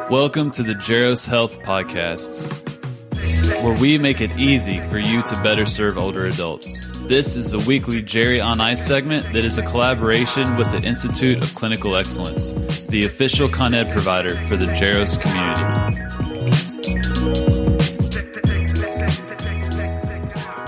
Welcome to the Jaros Health Podcast, where we make it easy for you to better serve older adults. This is the weekly Jerry on Ice segment that is a collaboration with the Institute of Clinical Excellence, the official Con Ed provider for the Jaros community.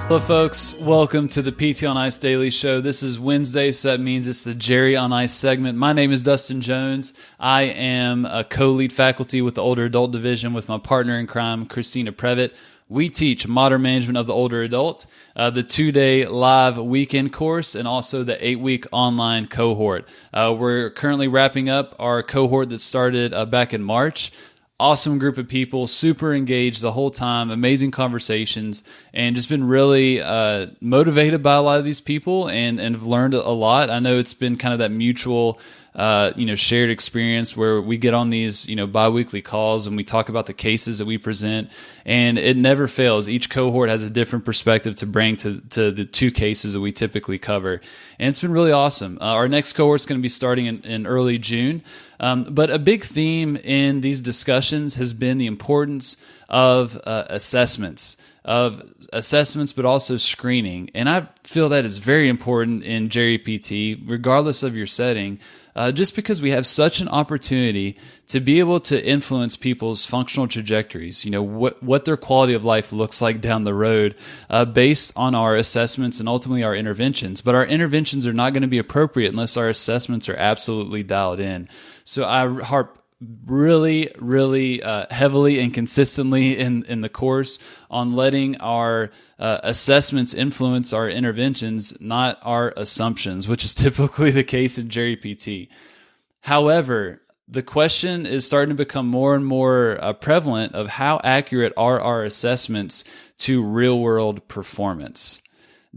Hello folks, welcome to the PT on Ice Daily Show. This is Wednesday, so that means it's the Jerry on Ice segment. My name is Dustin Jones. I am a co-lead faculty with the Older Adult Division with my partner in crime, Christina Previtt. We teach modern management of the older adult, the 2-day live weekend course, and also the 8-week online cohort. We're currently wrapping up our cohort that started back in March. Awesome group of people, super engaged the whole time, amazing conversations, and just been really motivated by a lot of these people and have learned a lot. I know it's been kind of that mutual shared experience where we get on these, bi-weekly calls and we talk about the cases that we present, and it never fails. Each cohort has a different perspective to bring to the two cases that we typically cover. And it's been really awesome. Our next cohort is going to be starting in early June. But a big theme in these discussions has been the importance of assessments, but also screening. And I feel that is very important in Jerry PT, regardless of your setting, just because we have such an opportunity to be able to influence people's functional trajectories, what their quality of life looks like down the road based on our assessments and ultimately our interventions. But our interventions are not going to be appropriate unless our assessments are absolutely dialed in. So I harp really heavily and consistently in the course on letting our assessments influence our interventions, not our assumptions, which is typically the case in Jerry PT. However, the question is starting to become more and more prevalent of how accurate are our assessments to real-world performance.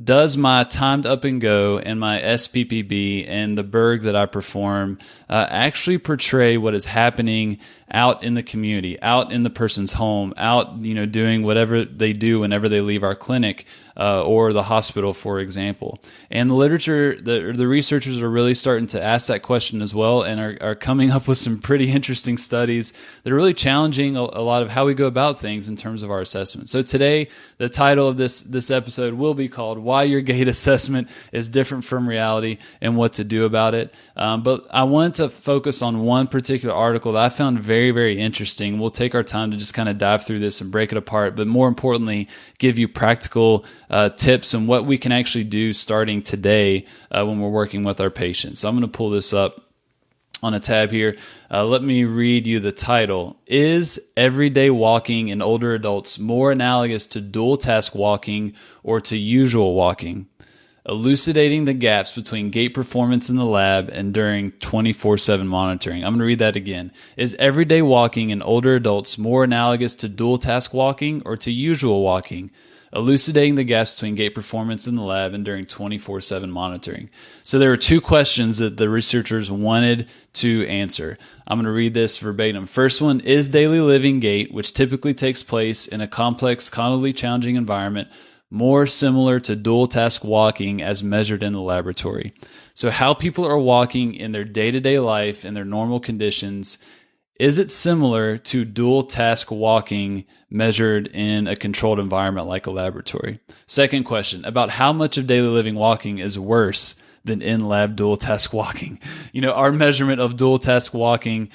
Does my timed up and go and my SPPB and the Berg that I perform actually portray what is happening out in the community, out in the person's home, out doing whatever they do whenever they leave our clinic or the hospital, for example? And the literature, the researchers are really starting to ask that question as well, and are coming up with some pretty interesting studies that are really challenging a lot of how we go about things in terms of our assessment. So today, the title of this episode will be called "Why Your Gait Assessment is Different from Reality and What to Do About It." But I wanted to focus on one particular article that I found very, very interesting. We'll take our time to just kind of dive through this and break it apart, but more importantly, give you practical tips on what we can actually do starting today when we're working with our patients. So I'm going to pull this up on a tab here. Let me read you the title. Is everyday walking in older adults more analogous to dual task walking or to usual walking? Elucidating the gaps between gait performance in the lab and during 24/7 monitoring. I'm going to read that again. Is everyday walking in older adults more analogous to dual task walking or to usual walking? Elucidating the gaps between gait performance in the lab and during 24/7 monitoring. So there are two questions that the researchers wanted to answer. I'm going to read this verbatim. First one, is daily living gait, which typically takes place in a complex, cognitively challenging environment, more similar to dual task walking as measured in the laboratory? So how people are walking in their day-to-day life in their normal conditions, is it similar to dual task walking measured in a controlled environment like a laboratory? Second question, about how much of daily living walking is worse than in-lab dual task walking? Our measurement of dual task walking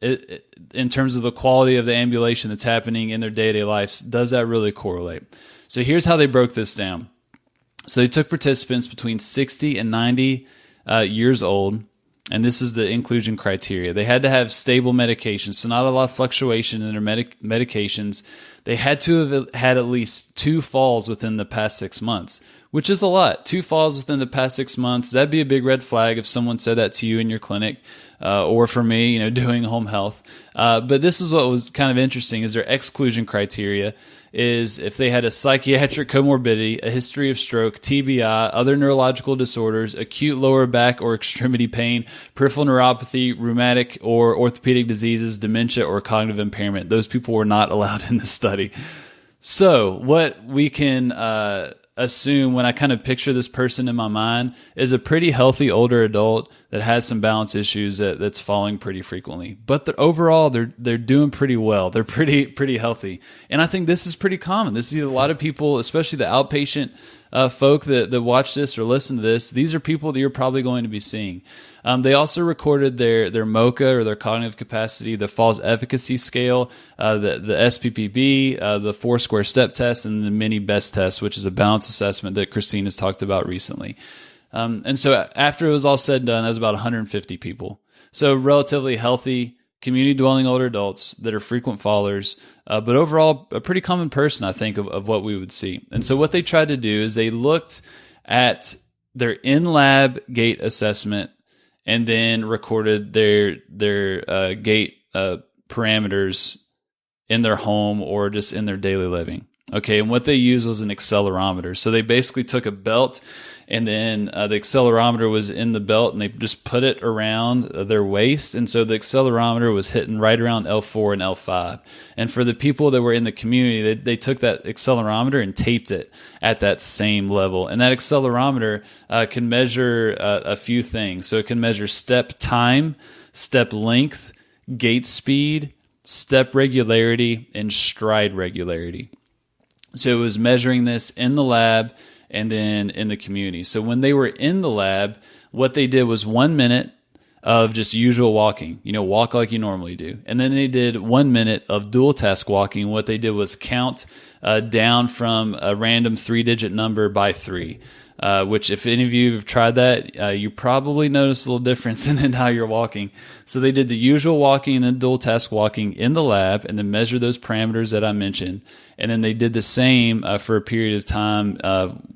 in terms of the quality of the ambulation that's happening in their day-to-day lives, does that really correlate? So here's how they broke this down. So they took participants between 60 and 90 years old, and this is the inclusion criteria. They had to have stable medications, so not a lot of fluctuation in their medications. They had to have had at least 2 falls within the past 6 months, which is a lot. 2 falls within the past 6 months, that'd be a big red flag if someone said that to you in your clinic, or for me, doing home health. But this is what was kind of interesting, is their exclusion criteria is if they had a psychiatric comorbidity, a history of stroke, TBI, other neurological disorders, acute lower back or extremity pain, peripheral neuropathy, rheumatic or orthopedic diseases, dementia, or cognitive impairment. Those people were not allowed in the study. So what we can assume when I kind of picture this person in my mind is a pretty healthy older adult that has some balance issues that's falling pretty frequently. But overall, they're doing pretty well. They're pretty healthy, and I think this is pretty common. This is a lot of people, especially the outpatient folk that watch this or listen to this. These are people that you're probably going to be seeing. They also recorded their MoCA, or their cognitive capacity, the falls efficacy scale, the SPPB, the 4-square step test, and the mini BEST test, which is a balance assessment that Christine has talked about recently. And so after it was all said and done, that was about 150 people. So relatively healthy, community-dwelling older adults that are frequent fallers, but overall a pretty common person, I think, of what we would see. And so what they tried to do is they looked at their in-lab gait assessment and then recorded their gait parameters in their home or just in their daily living. Okay, and what they used was an accelerometer. So they basically took a belt, and then the accelerometer was in the belt, and they just put it around their waist. And so the accelerometer was hitting right around L4 and L5. And for the people that were in the community, they took that accelerometer and taped it at that same level. And that accelerometer can measure a few things. So it can measure step time, step length, gait speed, step regularity, and stride regularity. So it was measuring this in the lab and then in the community. So when they were in the lab, what they did was 1 minute of just usual walking, walk like you normally do. And then they did 1 minute of dual task walking. What they did was count down from a random 3-digit number by 3. Which if any of you have tried that, you probably notice a little difference in how you're walking. So they did the usual walking and then dual task walking in the lab and then measured those parameters that I mentioned. And then they did the same for a period of time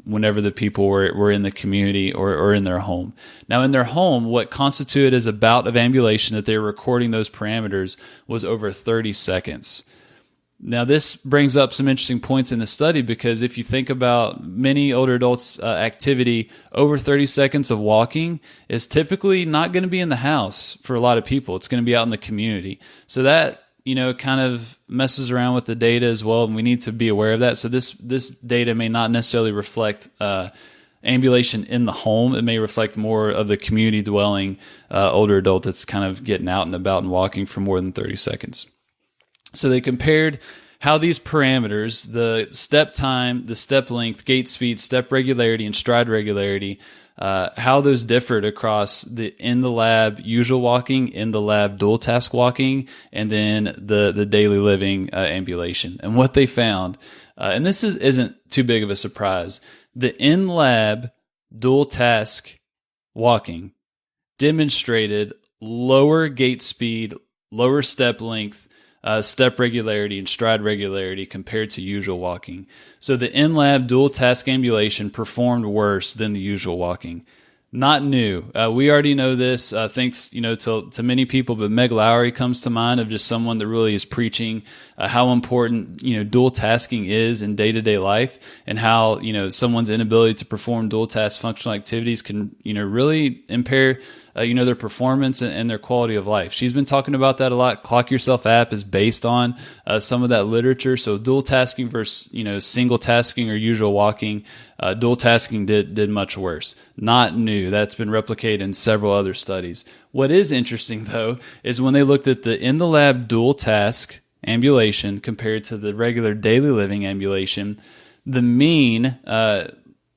whenever the people were in the community or in their home. Now, in their home, what constituted as a bout of ambulation that they were recording those parameters was over 30 seconds. Now, this brings up some interesting points in the study, because if you think about many older adults' activity, over 30 seconds of walking is typically not going to be in the house for a lot of people. It's going to be out in the community. So that, kind of messes around with the data as well, and we need to be aware of that. So this data may not necessarily reflect ambulation in the home. It may reflect more of the community dwelling older adult that's kind of getting out and about and walking for more than 30 seconds. So they compared how these parameters, the step time, the step length, gait speed, step regularity, and stride regularity, how those differed across the in the lab usual walking, in the lab dual task walking, and then the daily living ambulation. And what they found, and this isn't too big of a surprise, the in lab dual task walking demonstrated lower gait speed, lower step length, step regularity, and stride regularity compared to usual walking. So the in-lab dual task ambulation performed worse than the usual walking. Not new. We already know this, thanks to many people, but Meg Lowry comes to mind, of just someone that really is preaching how important dual tasking is in day-to-day life, and how someone's inability to perform dual task functional activities can really impair their performance and their quality of life. She's been talking about that a lot. Clock Yourself app is based on some of that literature. So dual tasking versus single tasking or usual walking, dual tasking did much worse. Not new. That's been replicated in several other studies. What is interesting, though, is when they looked at the in the lab dual task ambulation compared to the regular daily living ambulation, the mean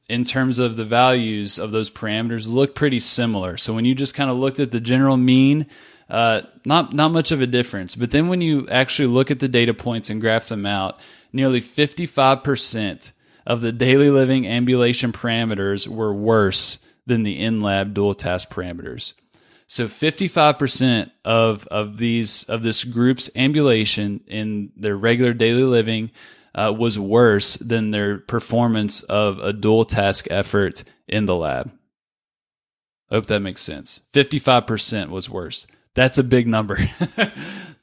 in terms of the values of those parameters look pretty similar. So when you just kind of looked at the general mean, not much of a difference. But then when you actually look at the data points and graph them out, nearly 55% of the daily living ambulation parameters were worse than the in-lab dual task parameters. So 55% of this group's ambulation in their regular daily living was worse than their performance of a dual task effort in the lab. I hope that makes sense. 55% was worse. That's a big number.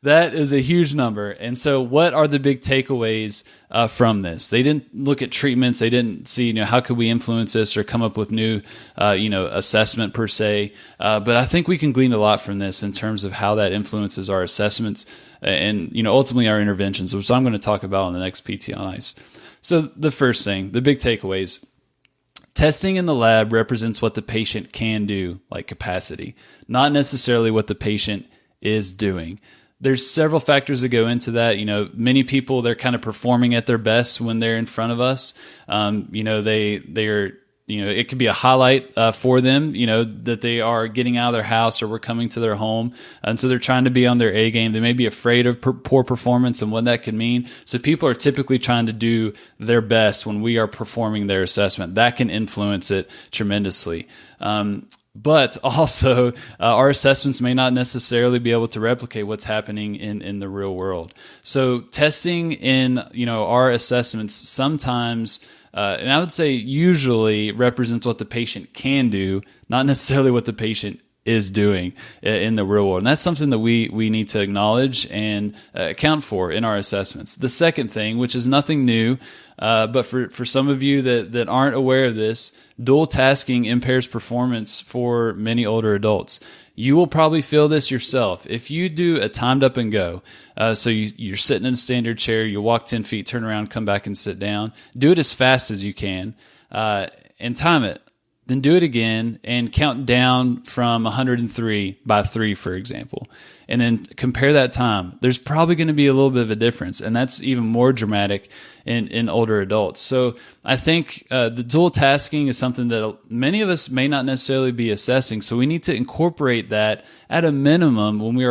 That is a huge number. And so what are the big takeaways from this? They didn't look at treatments. They didn't see, how could we influence this or come up with new, assessment per se. But I think we can glean a lot from this in terms of how that influences our assessments and, ultimately our interventions, which I'm going to talk about on the next PT on Ice. So the first thing, the big takeaways, Testing in the lab represents what the patient can do, like capacity, not necessarily what the patient is doing. There's several factors that go into that. Many people, they're kind of performing at their best when they're in front of us. They're it could be a highlight for them, that they are getting out of their house or we're coming to their home. And so they're trying to be on their A game. They may be afraid of poor performance and what that could mean. So people are typically trying to do their best when we are performing their assessment. That can influence it tremendously. But also, our assessments may not necessarily be able to replicate what's happening in the real world. So testing in, our assessments sometimes, and I would say usually represents what the patient can do, not necessarily what the patient is doing in the real world. And that's something that we need to acknowledge and account for in our assessments. The second thing, which is nothing new, but for some of you that aren't aware of this, dual tasking impairs performance for many older adults. You will probably feel this yourself. If you do a timed up and go, so you're sitting in a standard chair, you walk 10 feet, turn around, come back and sit down, do it as fast as you can, and time it. Then do it again and count down from 103 by 3, for example. And then compare that time. There's probably going to be a little bit of a difference, and that's even more dramatic in older adults. So I think the dual tasking is something that many of us may not necessarily be assessing. So we need to incorporate that at a minimum when we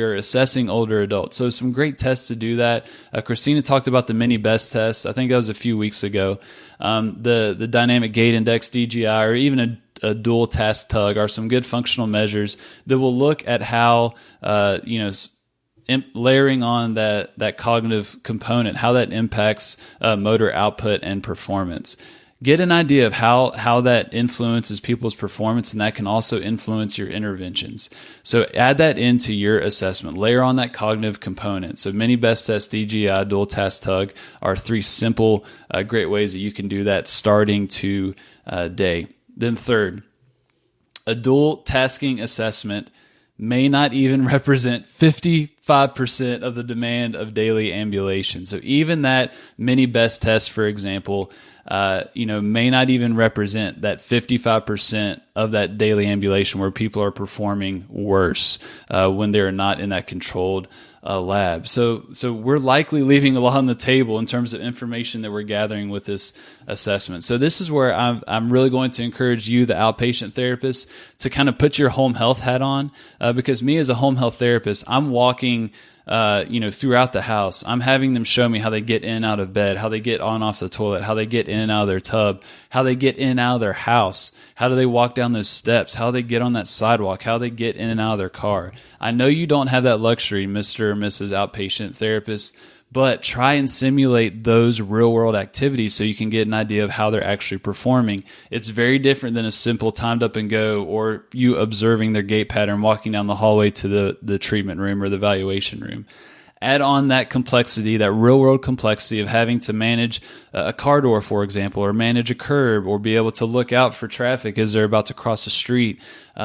are assessing older adults. So some great tests to do that. Christina talked about the mini best test. I think that was a few weeks ago. The dynamic gait index, DGI, or even a dual task tug are some good functional measures that will look at how layering on that cognitive component, how that impacts motor output and performance. Get an idea of how that influences people's performance, and that can also influence your interventions. So add that into your assessment. Layer on that cognitive component. So mini best test, DGI, dual task tug are 3 simple, great ways that you can do that starting today. Then third, a dual tasking assessment may not even represent 55% of the demand of daily ambulation. So even that mini best test, for example, may not even represent that 55% of that daily ambulation where people are performing worse when they're not in that controlled lab. So we're likely leaving a lot on the table in terms of information that we're gathering with this assessment. So this is where I'm really going to encourage you, the outpatient therapist, to kind of put your home health hat on, because me as a home health therapist, I'm walking throughout the house. I'm having them show me how they get in and out of bed, how they get on off the toilet, how they get in and out of their tub, how they get in and out of their house, how do they walk down those steps, how they get on that sidewalk, how they get in and out of their car. I know you don't have that luxury, Mr. or Mrs. Outpatient Therapist, but try and simulate those real-world activities so you can get an idea of how they're actually performing. It's very different than a simple timed up and go or you observing their gait pattern walking down the hallway to the treatment room or the evaluation room. Add on that complexity, that real-world complexity of having to manage a car door, for example, or manage a curb, or be able to look out for traffic as they're about to cross a street.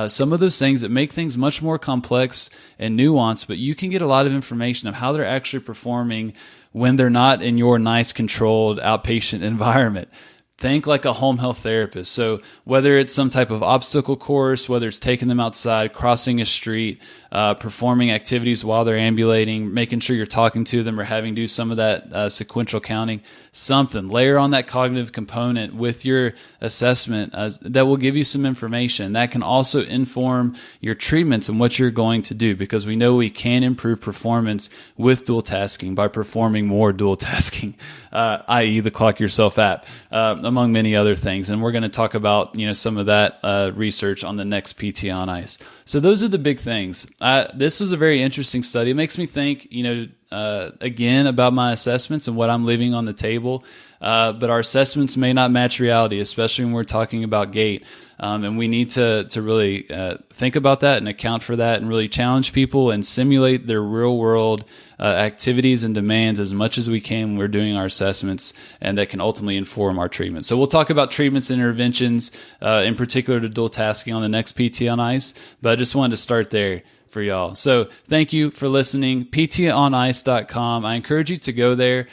Some of those things that make things much more complex and nuanced, but you can get a lot of information of how they're actually performing when they're not in your nice, controlled outpatient environment. Think like a home health therapist. So whether it's some type of obstacle course, whether it's taking them outside, crossing a street, performing activities while they're ambulating, making sure you're talking to them or having to do some of that sequential counting, something. Layer on that cognitive component with your assessment that will give you some information. That can also inform your treatments and what you're going to do, because we know we can improve performance with dual tasking by performing more dual tasking, i.e. the Clock Yourself app, among many other things. And we're going to talk about some of that research on the next PT on Ice. So those are the big things. This was a very interesting study. It makes me think, again, about my assessments and what I'm leaving on the table. But our assessments may not match reality, especially when we're talking about gait. And we need to really think about that and account for that and really challenge people and simulate their real world activities and demands as much as we can when we're doing our assessments, and that can ultimately inform our treatment. So we'll talk about treatments and interventions, in particular to dual tasking on the next PT on Ice, but I just wanted to start there. for y'all. So thank you for listening. ptonice.com. I encourage you to go there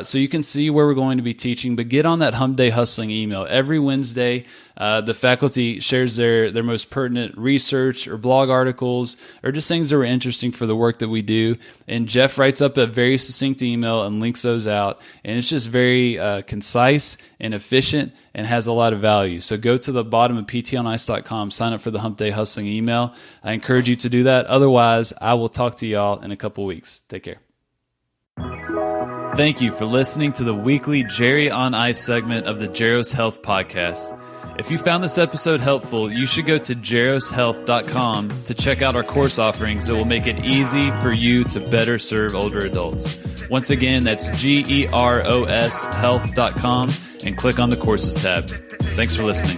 so you can see where we're going to be teaching, but get on that Hump Day Hustling email. Every Wednesday, the faculty shares their most pertinent research or blog articles or just things that were interesting for the work that we do. And Jeff writes up a very succinct email and links those out. And it's just very concise and efficient and has a lot of value. So go to the bottom of ptonice.com, sign up for the Hump Day Hustling email. I encourage you to do that. Otherwise, I will talk to y'all in a couple weeks. Take care. Thank you for listening to the weekly Jerry on Ice segment of the Jaros Health Podcast. If you found this episode helpful, you should go to jaroshealth.com to check out our course offerings that will make it easy for you to better serve older adults. Once again, that's GEROS health.com and click on the courses tab. Thanks for listening.